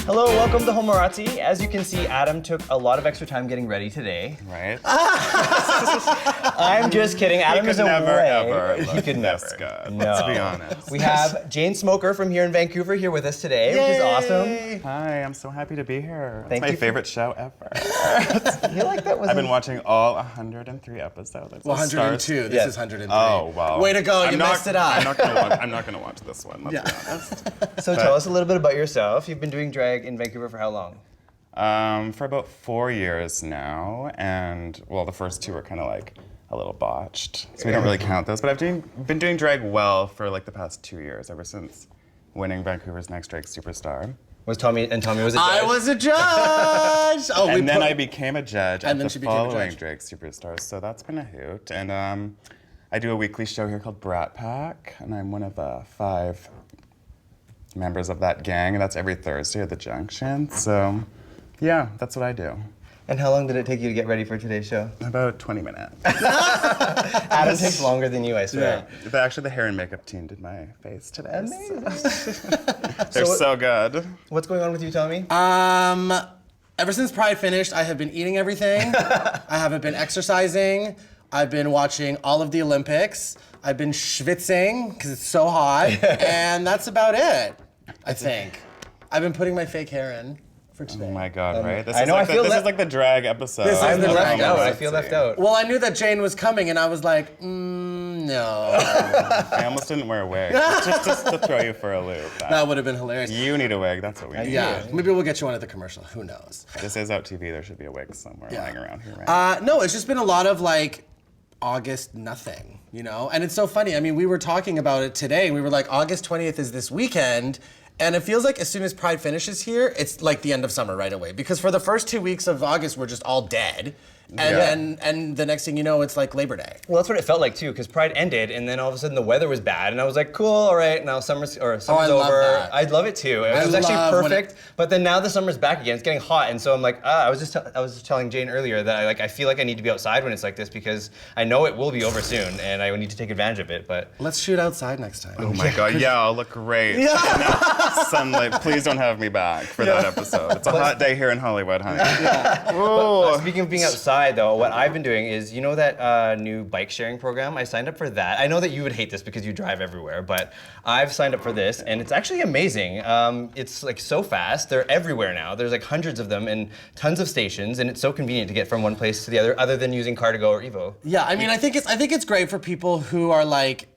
Hello, welcome to Homorazzi. As you can see, Adam took a lot of extra time getting ready today. Right? I'm just kidding. Adam is away. He could never. Good. No. Let's be honest. We have Jane Smoker from here in Vancouver here with us today, which is awesome. Hi, I'm so happy to be here. Thank it's you my favorite show ever. I feel like that was. I've been watching all 103 episodes. Well, 102. This is 103. Oh, wow. Way to go, you messed it up. I'm not gonna watch this one, let's be honest. So tell us a little bit about yourself. You've been doing drag in Vancouver for how long? For about 4 years now, and well, the first 2 were kind of like a little botched, so we don't really count those. But I've been doing drag well for like the past 2 years, ever since winning Vancouver's Next Drag Superstar. Tommy was a judge? I was a judge! And then I became a judge at And then the she became a following judge. Drag Superstars, so that's been a hoot. And I do a weekly show here called Brat Pack, and I'm one of 5 members of that gang, and that's every Thursday at the Junction. So, yeah, that's what I do. And how long did it take you to get ready for today's show? About 20 minutes. Adam takes longer than you, I swear. Actually, the hair and makeup team did my face today. Amazing. They're so good. What's going on with you, Tommy? Ever since Pride finished, I have been eating everything. I haven't been exercising. I've been watching all of the Olympics. I've been schwitzing because it's so hot. And that's about it, I think. I've been putting my fake hair in for today. Oh my God, right? This I know, is like the drag episode. This is I'm the left drag out. I episode. feel left out. Well, I knew that Jane was coming, and I was like, no. I almost didn't wear a wig, just to throw you for a loop. That would have been hilarious. You need a wig, that's what we need. Yeah, maybe we'll get you one at the commercial. Who knows? This is Out TV, there should be a wig somewhere lying around here, right? No, it's just been a lot of like August nothing, you know? And it's so funny. I mean, we were talking about it today, and we were like, August 20th is this weekend. And it feels like as soon as Pride finishes here, it's like the end of summer right away. Because for the first 2 weeks of August, we're just all dead. And the next thing you know, it's like Labor Day. Well, that's what it felt like too, because Pride ended, and then all of a sudden the weather was bad, and I was like, cool, all right, now summer's over. love that. I love it too. It was actually perfect. But then now the summer's back again. It's getting hot, and so I'm like, I was just telling Jane earlier that I feel like I need to be outside when it's like this because I know it will be over soon, and I need to take advantage of it. But Let's shoot outside next time. Oh my God, yeah, I'll look great. Sunlight, please don't have me back for that episode. It's a hot day here in Hollywood, honey. speaking of being outside, though, what I've been doing is, you know that new bike sharing program? I signed up for that. I know that you would hate this because you drive everywhere, but I've signed up for this, and it's actually amazing. It's like so fast. They're everywhere now. There's like hundreds of them and tons of stations, and it's so convenient to get from one place to the other than using Car2Go or Evo. Yeah, I mean, I think it's great for people who are like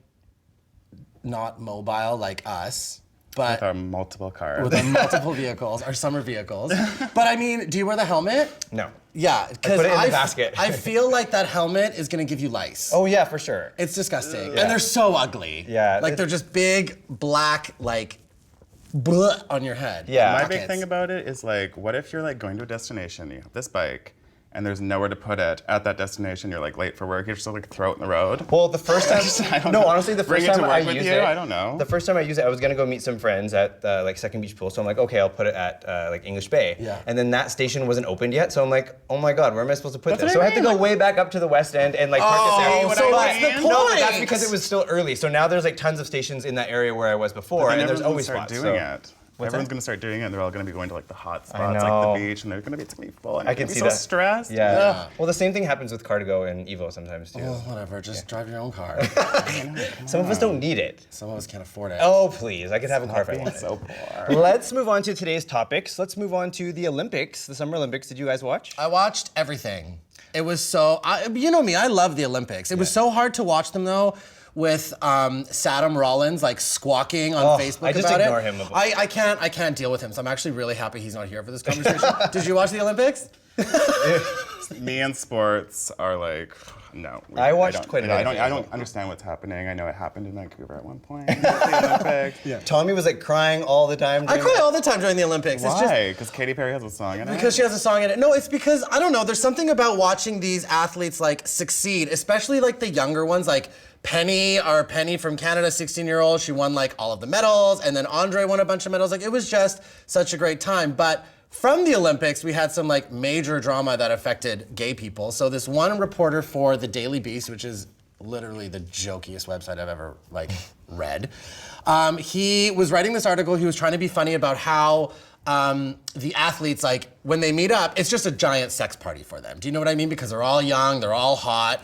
not mobile like us. But With our multiple cars. with our multiple vehicles, our summer vehicles. But I mean, do you wear the helmet? No. Yeah, because put it in the basket. I feel like that helmet is gonna give you lice. Oh yeah, for sure. It's disgusting. And they're so ugly. Yeah, Like they're just big, black, like, bleh on your head. Yeah. My big thing about it is like, what if you're like going to a destination, you have this bike, and there's nowhere to put it at that destination, you're like late for work, you just like throw it in the road? Well, the first time, honestly, the Bring first it to time I work with used you? it, I don't know. The first time I used it, I was gonna go meet some friends at like Second Beach Pool, so I'm like, okay, I'll put it at like English Bay. Yeah. And then that station wasn't opened yet, so I'm like, oh my God, where am I supposed to put That's this? what So I I had to mean, go way back up to the West End and like park it there. so what's the point? No, but that's because it was still early. So now there's like tons of stations in that area where I was before, and there's always start spots. doing so. it. Everyone's gonna start doing it, and they're all gonna be going to like the hot spots, like know. the beach, and it's gonna be full. And I can be see so that. stressed. Yeah. Well, the same thing happens with Car2Go and Evo sometimes too. Oh, whatever. Just drive your own car. Some of us don't need it. Some of us can't afford it. Oh, please. I could have a car if I Being wanted. so poor. Let's move on to today's topics. Let's move on to the Olympics, the Summer Olympics. Did you guys watch? I watched everything. It was so, you know me, I love the Olympics. It was so hard to watch them though, with Saddam Rollins like squawking on Facebook I just about ignore it. him. I can't deal with him, so I'm actually really happy he's not here for this conversation. Did you watch the Olympics? Me and sports are like, no. I watched don't- quite a bit I of don't, it. I don't understand what's happening. I know it happened in Vancouver at one point. The Olympics. Tommy was like crying all the time. I cry all the time during the Olympics. It's just Why? Because Katy Perry has a song in it? because she has a song in it. No, it's because I don't know. There's something about watching these athletes like succeed, especially like the younger ones, like Penny from Canada, 16-year-old. She won like all of the medals, and then Andre won a bunch of medals. Like it was just such a great time. But from the Olympics, we had some like major drama that affected gay people. So this one reporter for the Daily Beast, which is literally the jokiest website I've ever like read. He was writing this article. He was trying to be funny about how the athletes, like, when they meet up, it's just a giant sex party for them. Do you know what I mean? Because they're all young, they're all hot.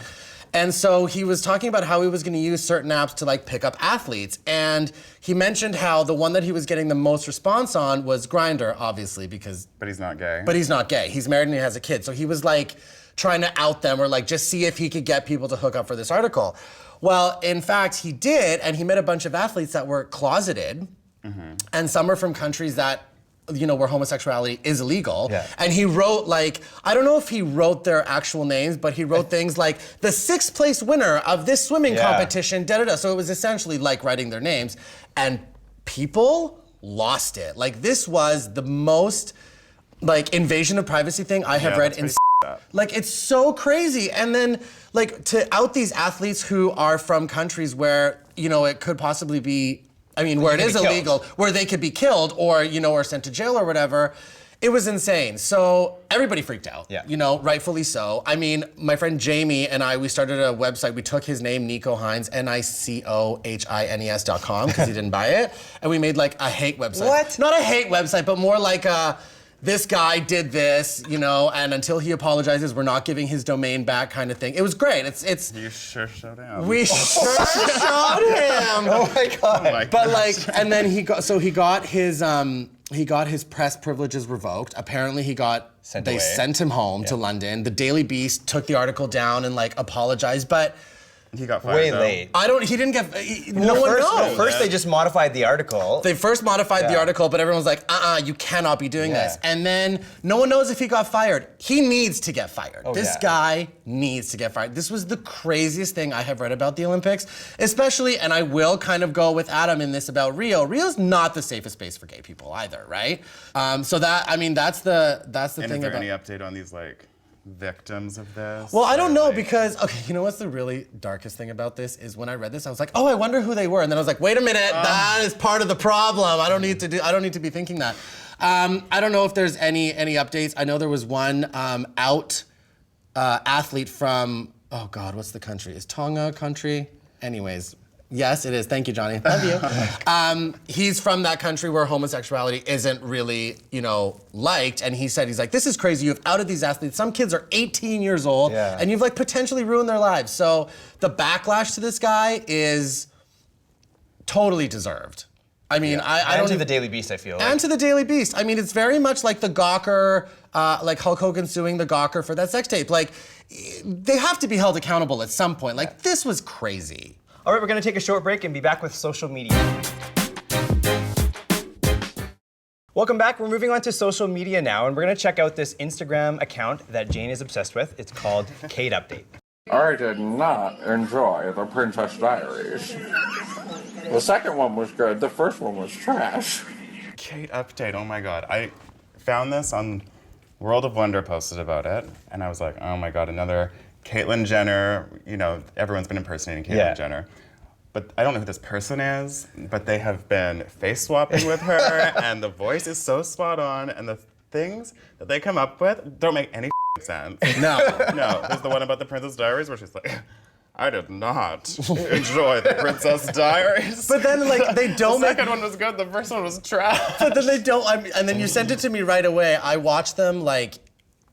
And so he was talking about how he was gonna use certain apps to like pick up athletes. And he mentioned how the one that he was getting the most response on was Grindr, obviously, because. But he's not gay. But he's not gay. He's married and he has a kid. So he was like trying to out them or like just see if he could get people to hook up for this article. Well, in fact, he did, and he met a bunch of athletes that were closeted, and some are from countries that, you know, where homosexuality is illegal. Yeah. And he wrote like, I don't know if he wrote their actual names, but he wrote things like, the 6th place winner of this swimming competition, da-da-da. So it was essentially like writing their names. And people lost it. Like, this was the most like invasion of privacy thing I have read in like, it's so crazy. And then like to out these athletes who are from countries where, you know, it could possibly be, I mean, where it is illegal, where they could be killed or, you know, or sent to jail or whatever. It was insane. So everybody freaked out, you know, rightfully so. I mean, my friend Jamie and I, we started a website. We took his name, Nico Hines, NicoHines.com, because he didn't buy it. And we made like a hate website. What? Not a hate website, but more like a, this guy did this, you know, and until he apologizes, we're not giving his domain back kind of thing. It was great. It's You sure showed him. we sure showed him. Oh my God. Oh my But gosh. like, and then he got his press privileges revoked. Apparently they sent him home to London. The Daily Beast took the article down and like apologized, but He got fired Way though. late. he didn't get, no one knows. First, they just modified the article. They first modified the article, but everyone was like, you cannot be doing this. And then no one knows if he got fired. He needs to get fired. This guy needs to get fired. This was the craziest thing I have read about the Olympics, especially, and I will kind of go with Adam in this about Rio. Rio's not the safest space for gay people either, right? So that, I mean, that's the And thing is there about. any update on these like victims of this? Well, I don't Or, know like- because, okay, you know what's the really darkest thing about this is when I read this, I was like, oh, I wonder who they were. And then I was like, wait a minute, that is part of the problem. I don't need to be thinking that. I don't know if there's any updates. I know there was one athlete from, oh God, what's the country? Is Tonga a country? Anyways. Yes, it is. Thank you, Johnny. Love you. He's from that country where homosexuality isn't really, you know, liked. And he's like, this is crazy. You've outed these athletes. Some kids are 18 years old, and you've like potentially ruined their lives. So the backlash to this guy is totally deserved. I mean, I don't. And to the Daily Beast, I feel like. And to the Daily Beast. I mean, it's very much like the Gawker, like Hulk Hogan suing the Gawker for that sex tape. Like, they have to be held accountable at some point. Like, this was crazy. All right, we're gonna take a short break and be back with social media. Welcome back. We're moving on to social media now, and we're gonna check out this Instagram account that Jane is obsessed with. It's called Kate Update. I did not enjoy the Princess Diaries. The second one was good, the first one was trash. Kate Update, oh my God. I found this on World of Wonder posted about it, and I was like, oh my God, another Caitlyn Jenner. You know, everyone's been impersonating Caitlyn Jenner. But I don't know who this person is, but they have been face swapping with her, and the voice is so spot on, and the things that they come up with don't make any sense. No. No, there's the one about the Princess Diaries where she's like, I did not enjoy the Princess Diaries. But then, like, they don't The make. second one was good, the first one was trash. But then they don't. And then you sent it to me right away. I watched them like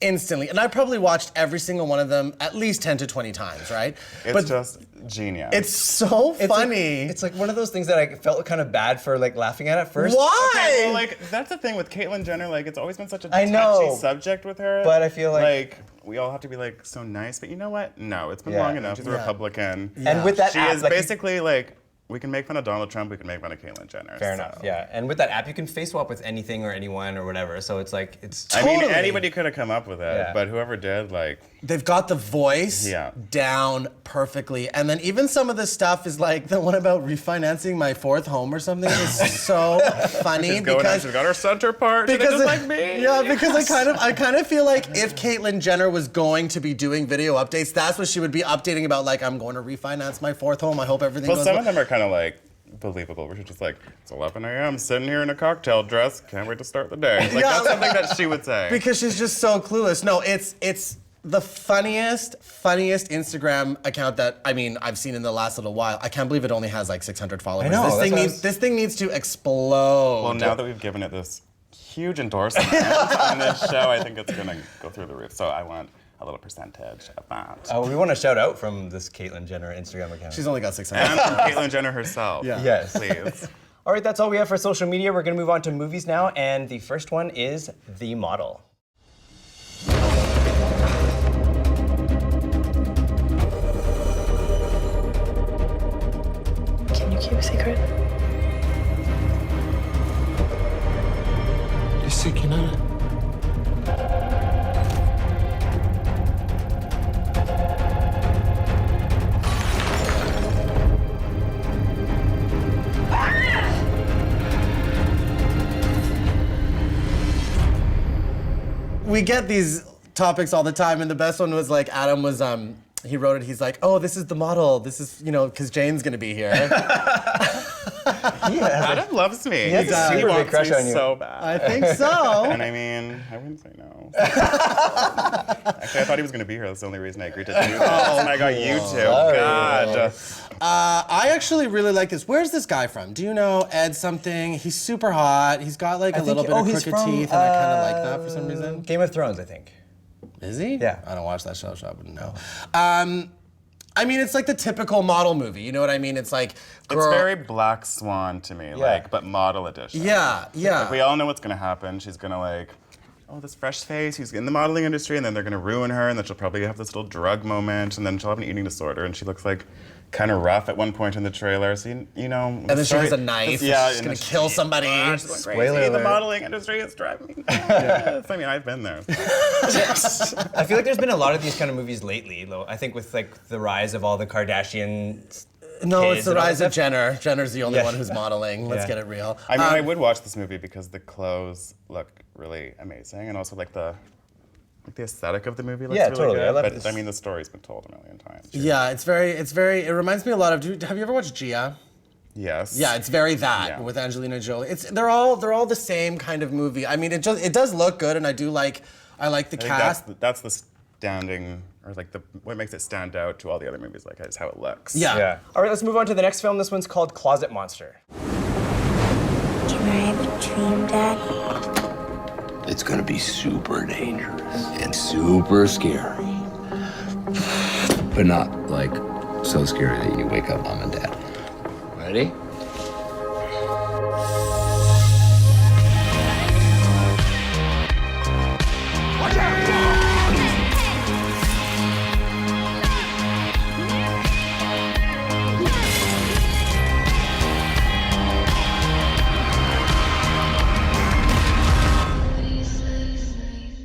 instantly, and I probably watched every single one of them at least 10 to 20 times, right? It's just genius. It's so funny. It's like one of those things that I felt kind of bad for like laughing at first. Why? Okay, well, like, that's the thing with Caitlyn Jenner, like, it's always been such a I know. touchy subject with her. But I feel like we all have to be, like, so nice, but you know what? No, it's been long enough as a Republican. And with that She app, is like, basically, like, we can make fun of Donald Trump, we can make fun of Caitlyn Jenner. Fair so. enough, yeah. And with that app, you can face swap with anything or anyone or whatever. So it's like, it's. I mean, Totally. anybody could have come up with it, Yeah. but whoever did, like, They've got the voice down perfectly. And then even some of the stuff is like the one about refinancing my fourth home or something is so funny she's going out, she's got her center part, and just like me. Yeah, because I kind of feel like if Caitlyn Jenner was going to be doing video updates, that's what she would be updating about. Like, I'm going to refinance my fourth home. I hope everything Well, goes some well. of them are kind of like believable, where she's just like, it's 11 a.m., sitting here in a cocktail dress, can't wait to start the day. Like, that's something that she would say. Because she's just so clueless. No, it's the funniest Instagram account that, I mean, I've seen in the last little while. I can't believe it only has like 600 followers. I know, This thing needs to explode. Well, now that we've given it this huge endorsement on this show. I think it's gonna go through the roof. So I want a little percentage of that. We want a shout out from this Caitlyn Jenner Instagram account. She's only got 600. And from Caitlyn Jenner herself. Yeah. Yes. Please. All right, that's all we have for social media. We're gonna move on to movies now, and the first one is The Model. Can you keep a secret? Sí, que nada. We get these topics all the time, and the best one was like Adam was he wrote it. He's like, "Oh, this is the model. This is because Jane's gonna be here." Adam loves me. He has a super big crush on you. So bad. I think so. And I mean, I wouldn't say no. Actually, I thought he was going to be here. That's the only reason I agreed to do this. And I got you two. God. I actually really like this. Where's this guy from? Do you know Ed something? He's super hot. He's got like a little bit of he's crooked from, teeth, and I kind of like that for some reason. Game of Thrones, I think. Is he? Yeah. I don't watch that show, so I wouldn't know. I mean, it's like the typical model movie. You know what I mean? It's like girl. It's very Black Swan to me, but model edition. Yeah, yeah. Like, we all know what's going to happen. She's going to this fresh face, who's in the modeling industry, and then they're going to ruin her, and then she'll probably have this little drug moment, and then she'll have an eating disorder, and she looks like kind of rough at one point in the trailer. So you know. And then she has a knife. Yeah, she's gonna kill somebody. She's going Spoiler crazy. The alert. modeling industry is driving me nuts. I mean, I've been there. I feel like there's been a lot of these kind of movies lately, though. I think with like the rise of all the Kardashian. No, kids it's the and all rise that of Jenner. Jenner's the only Yeah. one who's modeling. Let's Yeah. get it real. I mean, I would watch this movie because the clothes look really amazing, and also like the aesthetic of the movie looks Yeah, really totally. good. I love but this. I mean, the story's been told a million times. Yeah, it reminds me a lot of. Have you ever watched Gia? Yes. Yeah, it's very that Yeah. with Angelina Jolie. They're all the same kind of movie. I mean, it does look good, and I like the I think cast. that's the standing, or like what makes it stand out to all the other movies, like is how it looks. Yeah. All right, let's move on to the next film. This one's called Closet Monster. Can I have a dream, Daddy? It's gonna be super dangerous and super scary. But not like so scary that you wake up mom and dad. Ready?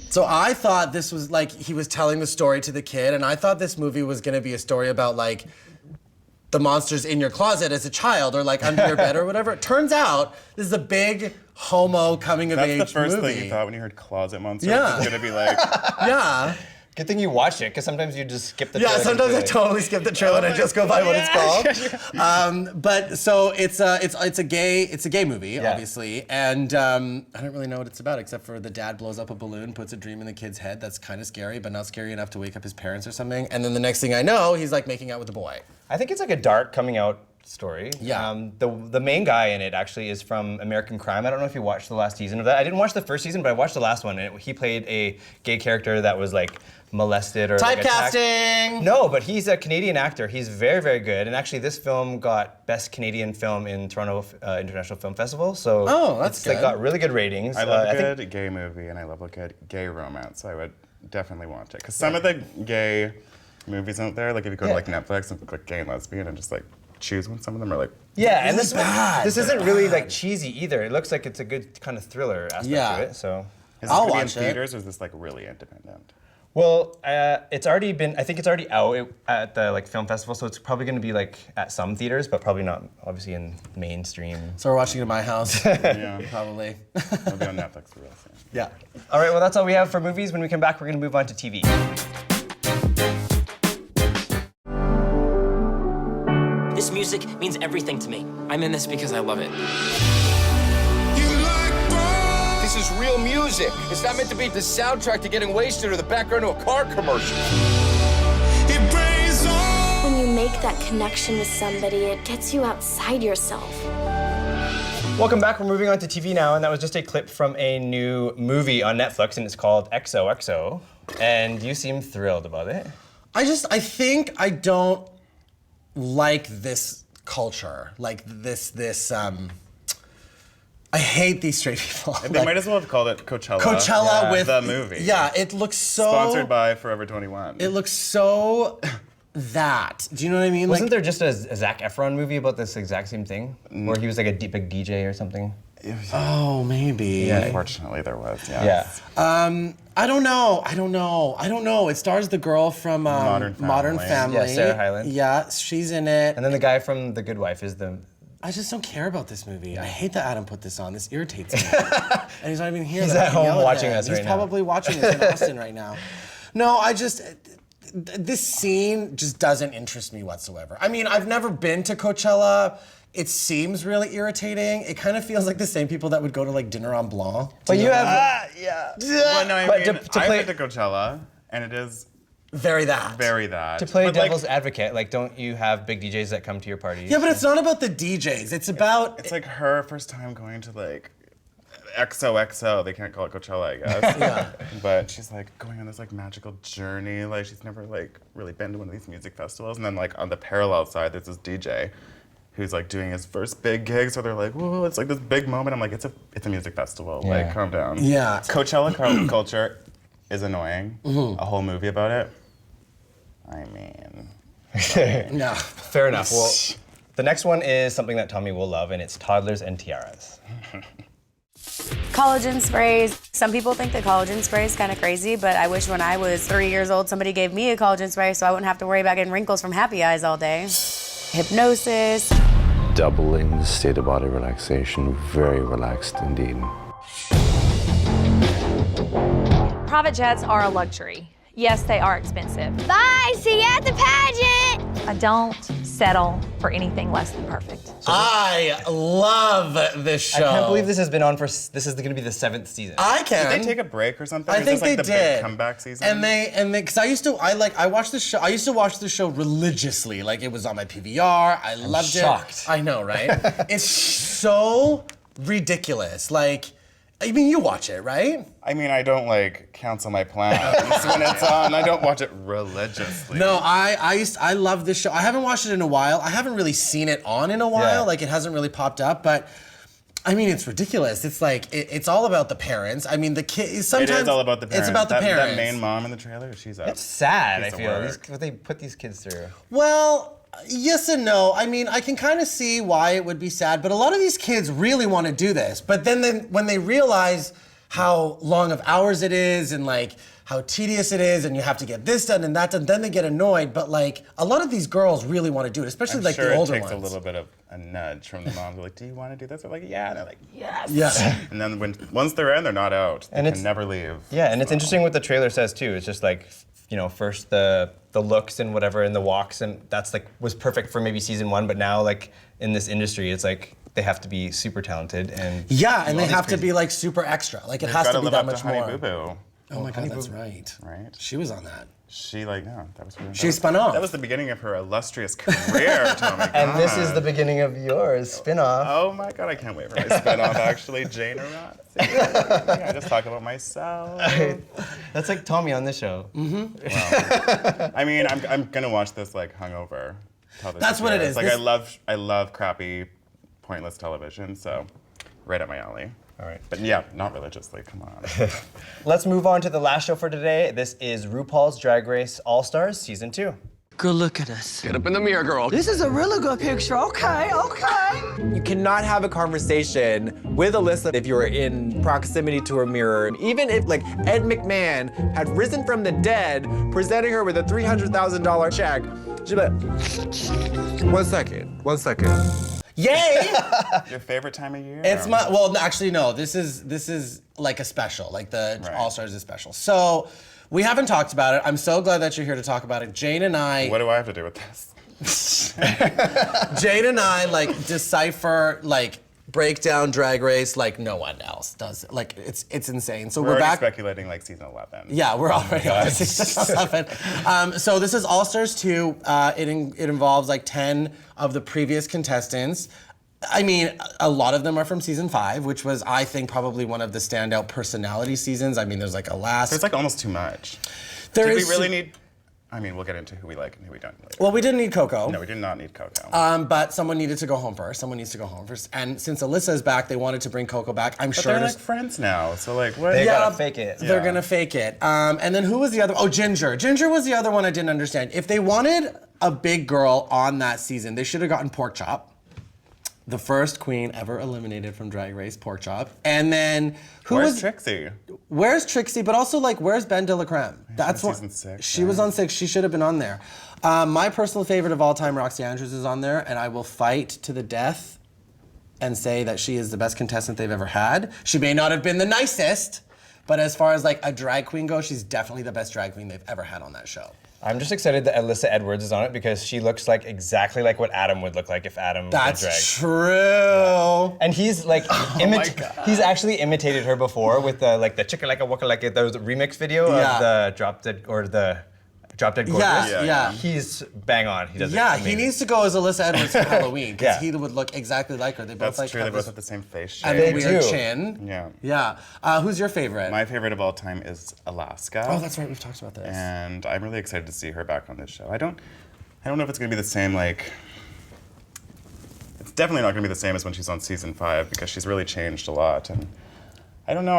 So I thought this was like he was telling the story to the kid, and I thought this movie was gonna be a story about like the monsters in your closet as a child or like under your bed or whatever. It turns out this is a big homo coming of That's age the first movie. thing you thought when you heard Closet Monster. Yeah. It's gonna be like, Yeah. Good thing you watched it, because sometimes you just skip the Yeah, trailer sometimes I completely. totally skip the trailer and I just go by what it's called. But so it's a gay movie, obviously, and I don't really know what it's about except for the dad blows up a balloon, puts a dream in the kid's head. That's kind of scary, but not scary enough to wake up his parents or something. And then the next thing I know, he's like making out with a boy. I think it's like a dark coming out story. Yeah. The main guy in it actually is from American Crime. I don't know if you watched the last season of that. I didn't watch the first season, but I watched the last one. And he played a gay character that was like molested or like, attacked. Typecasting! No, but he's a Canadian actor. He's very, very good. And actually, this film got Best Canadian Film in Toronto International Film Festival. So that's it's like good. got really good ratings. I love I a think- good gay movie, and I love a good gay romance. So I would definitely watch it. Because some of the gay movies out there, like if you go to like Netflix and click gay and lesbian and just like choose one, some of them are like, Yeah, and this bad. this isn't really like cheesy either. It looks like it's a good kind of thriller aspect Yeah. to it. So. is this I'll gonna be in watch it. theaters or is this like really independent? Well, it's already been. I think it's already out at the like film festival, so it's probably going to be like at some theaters, but probably not obviously in mainstream. So we're watching it at my house. Yeah. Probably. It'll be on Netflix real soon. Yeah. All right, well that's all we have for movies. When we come back, we're going to move on to TV. This music means everything to me. I'm in this because I love it. This is real music. It's not meant to be the soundtrack to getting wasted or the background to a car commercial. When you make that connection with somebody, it gets you outside yourself. Welcome back. We're moving on to TV now, and that was just a clip from a new movie on Netflix, and it's called XOXO. And you seem thrilled about it. I think I don't like this culture. Like this. I hate these straight people. They might as well have called it Coachella. Coachella with the movie. Yeah, it looks so. Sponsored by Forever 21. It looks so. That. Do you know what I mean? Wasn't there just a Zac Efron movie about this exact same thing? Where he was like a big DJ or something? Oh, maybe. Yeah. Unfortunately, there was, yes. Yeah. I don't know. It stars the girl from Modern Family. Yeah, Sarah Hyland. Yeah, she's in it. And then the guy from The Good Wife is the... I just don't care about this movie. I hate that Adam put this on. This irritates me. And he's not even here. He's that I at can home yell watching him. us right He's now. probably watching this in Austin right now. No, this scene just doesn't interest me whatsoever. I mean, I've never been to Coachella. It seems really irritating. It kind of feels like the same people that would go to like Dinner on Blanc. But you have... Yeah. Well, no, I But mean, to I've play- been to Coachella, and it is Very that. very that. To play But, like, devil's advocate, like, don't you have big DJs that come to your parties? Yeah, but it's not about the DJs. It's about... It's like her first time going to like XOXO. They can't call it Coachella, I guess. Yeah. But she's like going on this like magical journey. Like she's never like really been to one of these music festivals. And then like on the parallel side, there's this DJ who's like doing his first big gig. So they're like, whoa, it's like this big moment. I'm like, it's a music festival. Yeah. Like, calm down. Yeah. Coachella culture is annoying. A whole movie about it. I mean, No. Fair enough. Well, the next one is something that Tommy will love, and it's toddlers and tiaras. Collagen sprays. Some people think that collagen spray is kind of crazy, but I wish when I was 3 years old somebody gave me a collagen spray so I wouldn't have to worry about getting wrinkles from happy eyes all day. Hypnosis. Doubling the state of body relaxation, very relaxed indeed. Private jets are a luxury. Yes, they are expensive. Bye, see you at the pageant. I don't settle for anything less than perfect. I love this show. I can't believe this has been on for, this is gonna be the 7th season. I can. did they take a break or something? I Or is think this, like, they the did. big comeback season. And they, because I watched this show. I used to watch the show religiously. Like it was on my PVR. I loved shocked. it. I know, right? It's so ridiculous. Like, I mean, you watch it, right? I mean, I don't like cancel my plans when it's on. I don't watch it religiously. No, I love this show. I haven't watched it in a while. I haven't really seen it on in a while. Yeah. Like it hasn't really popped up, but. I mean, it's ridiculous. It's like, it's all about the parents. I mean, the kids, sometimes... It is all about the parents. It's about the parents. That main mom in the trailer, she's a It's sad, I piece of feel, work. what they put these kids through. Well, yes and no. I mean, I can kind of see why it would be sad, but a lot of these kids really want to do this. But then when they realize how long of hours it is and like how tedious it is and you have to get this done and that done, then they get annoyed. But like a lot of these girls really want to do it, especially I'm like sure the older it takes ones. a little bit of a nudge from the moms. They're like, do you want to do this? They're like, yeah. And they're like, yes. Yeah. And then once they're in, they're not out. They And can it's- never leave. Yeah, and it's So- interesting what the trailer says too. It's just like, you know, first the looks and whatever and the walks, and that's like was perfect for maybe season 1, but now like in this industry, it's like they have to be super talented and Yeah, and do they all these have to crazy- be like super extra. Like it They've has gotta to be live that up much to Honey more. Boo Boo, Oh my God, that's right. right? She was on that. She like, no, that was really, She spun off. That was the beginning of her illustrious career, Tommy. And this is God. the beginning of yours spin-off. Oh my God, I can't wait for my spin-off actually, Jane Homorazzi. I just talk about myself. That's like Tommy on this show. I mean, I'm gonna watch this like hungover. That's what it is. Like This- I love crappy, pointless television, so right up my alley. All right. But yeah, not religiously, come on. Let's move on to the last show for today. This is RuPaul's Drag Race All-Stars Season 2. Girl, look at us. Get up in the mirror, girl. This is a really good picture. Okay, okay. You cannot have a conversation with Alyssa if you're in proximity to a mirror. Even if, like, Ed McMahon had risen from the dead, presenting her with a $300,000 check, she'd be like, one second. Yay! Your favorite time of year? It's my, well, actually, no, this is like a special, like the Right. All-Stars is special. So, we haven't talked about it. I'm so glad that you're here to talk about it. Jane and I, What do I have to do with this? Jane and I, like, decipher, like, break down Drag Race like no one else does. Like, it's insane. So We're we're already back. speculating like season 11. Yeah, we're already on to season 11. So this is All Stars 2. It involves like 10 of the previous contestants. I mean, a lot of them are from season 5, which was, I think, probably one of the standout personality seasons. I mean, there's like Alaska. There's like almost too much. Did we really need? I mean, we'll get into who we like and who we don't later. Well, we didn't need Coco. No, we did not need Coco. But someone needed to go home first. Someone needs to go home first. And since Alyssa is back, they wanted to bring Coco back. I'm but sure they're like friends now, so like what? They gotta fake it. They're gonna fake it. And then who was the other? Oh, Ginger. Ginger was the other one I didn't understand. If they wanted a big girl on that season, they should have gotten Pork Chop. The first queen ever eliminated from Drag Race, Pork Chop. And then Where's Trixie? Where's Trixie? But also, like, where's Ben de la Creme? That's what. Season 6. She was on 6. She should have been on there. My personal favorite of all time, Roxy Andrews, is on there, and I will fight to the death and say that she is the best contestant they've ever had. She may not have been the nicest, but as far as like a drag queen goes, she's definitely the best drag queen they've ever had on that show. I'm just excited that Alyssa Edwards is on it because she looks like exactly like what Adam would look like if Adam was drag. That's true. Yeah. And he's like, he's actually imitated her before with the chicka like a waka like it. There was a remix video of the Drop Dead Gorgeous. Yeah. He's bang on. He does. Yeah, it he needs to go as Alyssa Edwards for Halloween because he would look exactly like her. They both That's true. They both have the same face shape. and They a weird do. chin. Yeah. Yeah. Who's your favorite? My favorite of all time is Alaska. Oh, that's right. We've talked about this. And I'm really excited to see her back on this show. I don't know if it's gonna be the same. Like, it's definitely not gonna be the same as when she's on season 5 because she's really changed a lot. And I don't know.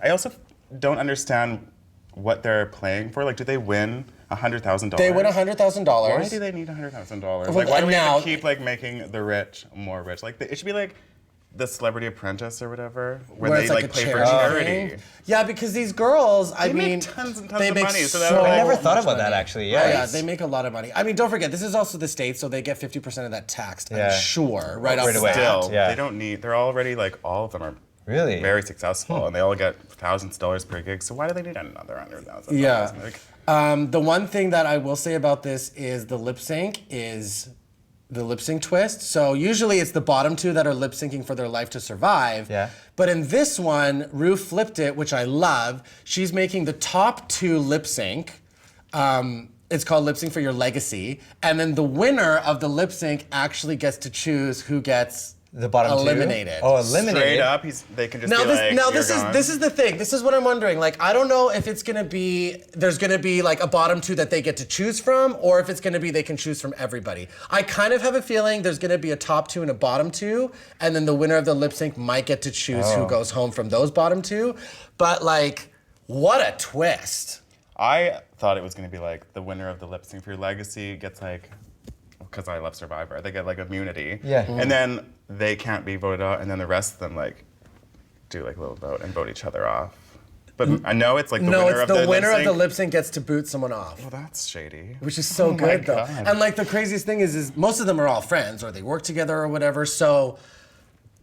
I also don't understand what they're playing for. Like, do they win $100,000? They win $100,000. Why do they need $100,000? Well, Like, why do we have now- to keep like making the rich more rich? Like, it should be like the Celebrity Apprentice or whatever, where they it's like a play for charity charity. thing. Yeah, because these girls, I They mean, make tons and tons they of make money, so so that I never thought much about that money. actually. Oh, Yeah. yeah, they make a lot of money. I mean, don't forget, this is also the States, so they get 50% of that taxed, Yeah. I'm sure, right off Right the away. bat. Still, Yeah. they don't need. They're already like all of them are Really? very successful, and they all get thousands of dollars per gig. So why do they need another $100,000? Yeah. Like, The one thing that I will say about this is the lip sync twist. So usually it's the bottom two that are lip syncing for their life to survive. Yeah. But in this one, Rue flipped it, which I love. She's making the top two lip sync. It's called Lip Sync for Your Legacy. And then the winner of the lip sync actually gets to choose who gets The bottom eliminated. two? Oh, eliminated. straight up, they can just Now be this, like, now "You're this is gone." this is the thing. This is what I'm wondering. Like, I don't know if it's gonna be there's gonna be like a bottom two that they get to choose from, or if it's gonna be they can choose from everybody. I kind of have a feeling there's gonna be a top two and a bottom two, and then the winner of the lip sync might get to choose who goes home from those bottom two. But like, what a twist! I thought it was going to be like the winner of the lip sync for your legacy gets like, because I love Survivor, they get like immunity. Yeah. And then they can't be voted out, and then the rest of them like do like a little vote and vote each other off. But I know it's like the No, winner it's of the winner of the lip lip sync gets to boot someone off. Well, that's shady. Which is so Oh my good though. God. And like the craziest thing is most of them are all friends or they work together or whatever. So,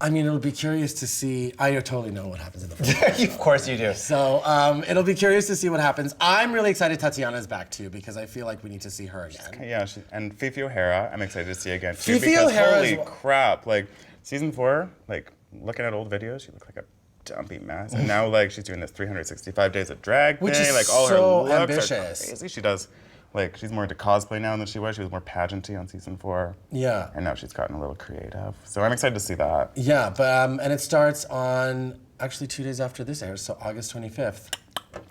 I mean, it'll be curious to see. I totally know what happens in the first. Of course you do. So it'll be curious to see what happens. I'm really excited Tatiana's back too because I feel like we need to see her again. Yeah, and Fifi O'Hara, I'm excited to see again too. Fifi because O'Hara's- holy crap, like season 4, like looking at old videos, she looked like a dumpy mess, and now like she's doing this 365 days of drag Which thing, is like all so her looks ambitious. are crazy. She does, like she's more into cosplay now than she was. She was more pageanty on season 4. Yeah. And now she's gotten a little creative, so I'm excited to see that. Yeah, but and it starts on actually 2 days after this airs, so August 25th,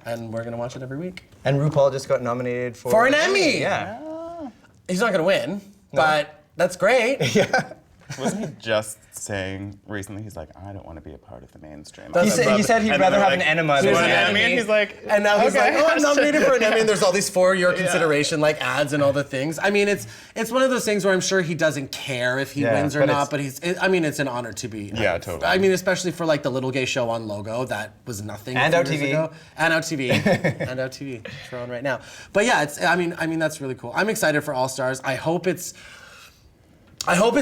and we're gonna watch it every week. And RuPaul just got nominated For an Emmy! Yeah. He's not gonna win, but that's great. Wasn't he just saying recently? He's like, I don't want to be a part of the mainstream. He said he'd And then rather they're have like, an enema "Here's than an an Emmy," enemy. and he's like, And now he's okay. like, oh, I'm nominated for an Emmy, and there's all these for your consideration like ads and all the things. I mean, it's one of those things where I'm sure he doesn't care if he wins or but not, but I mean, it's an honor to be. Yeah, totally. I mean, especially for like the little gay show on Logo that was nothing. And a few years OutTV. ago. And OutTV. And OutTV. It's on right now. But yeah, I mean, that's really cool. I'm excited for All Stars. I hope it's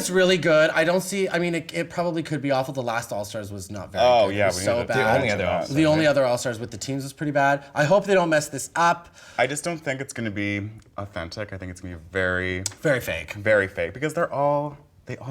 really good. I don't see. I mean, it probably could be awful. The last All Stars was not very good. Yeah, It was we so need to- bad. The only other All-Stars, The only other All Stars with the teams was pretty bad. I hope they don't mess this up. I just don't think it's going to be authentic. I think it's going to be very, Very fake. very fake because they all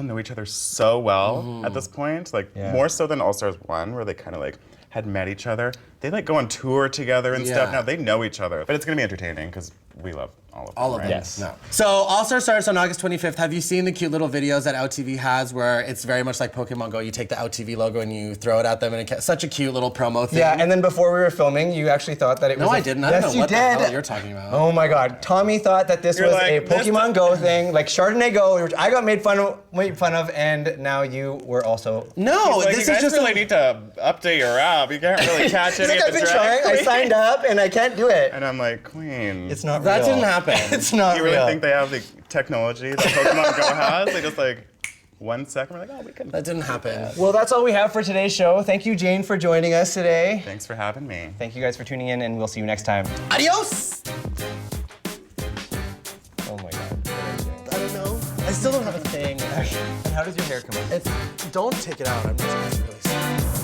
know each other so well at this point. Like more so than All Stars 1, where they kind of like had met each other they like go on tour together and stuff Yeah. now. They know each other, but it's gonna be entertaining because we love all of them. All of right? them. Yes. No. So All-Star starts on August 25th. Have you seen the cute little videos that OutTV has where it's very much like Pokemon Go? You take the OutTV logo and you throw it at them, and such a cute little promo thing. Yeah, and then before we were filming, you actually thought that it was. No, I didn't. I Yes, don't know you what the did. hell you're talking about. Oh my God, Tommy thought that this You're was like, a this Pokemon Go thing, like Chardonnay Go, which I got made fun of, and now you were also. No, Like, this you is guys just really need to update your app. You can't really catch He's any like, of I've the been drag trying. I queens." signed up and I can't do it. And I'm like, Queen. It's not That real. didn't happen. It's not You really real. think they have the technology that Pokemon Go has? They just like 1 second, we're like, oh, we can. That didn't happen. Well, that's all we have for today's show. Thank you, Jane, for joining us today. Thanks for having me. Thank you guys for tuning in, and we'll see you next time. Adios! Oh my God. I don't know. I still don't have a thing. And how does your hair come out? Don't take it out. I'm just really sorry.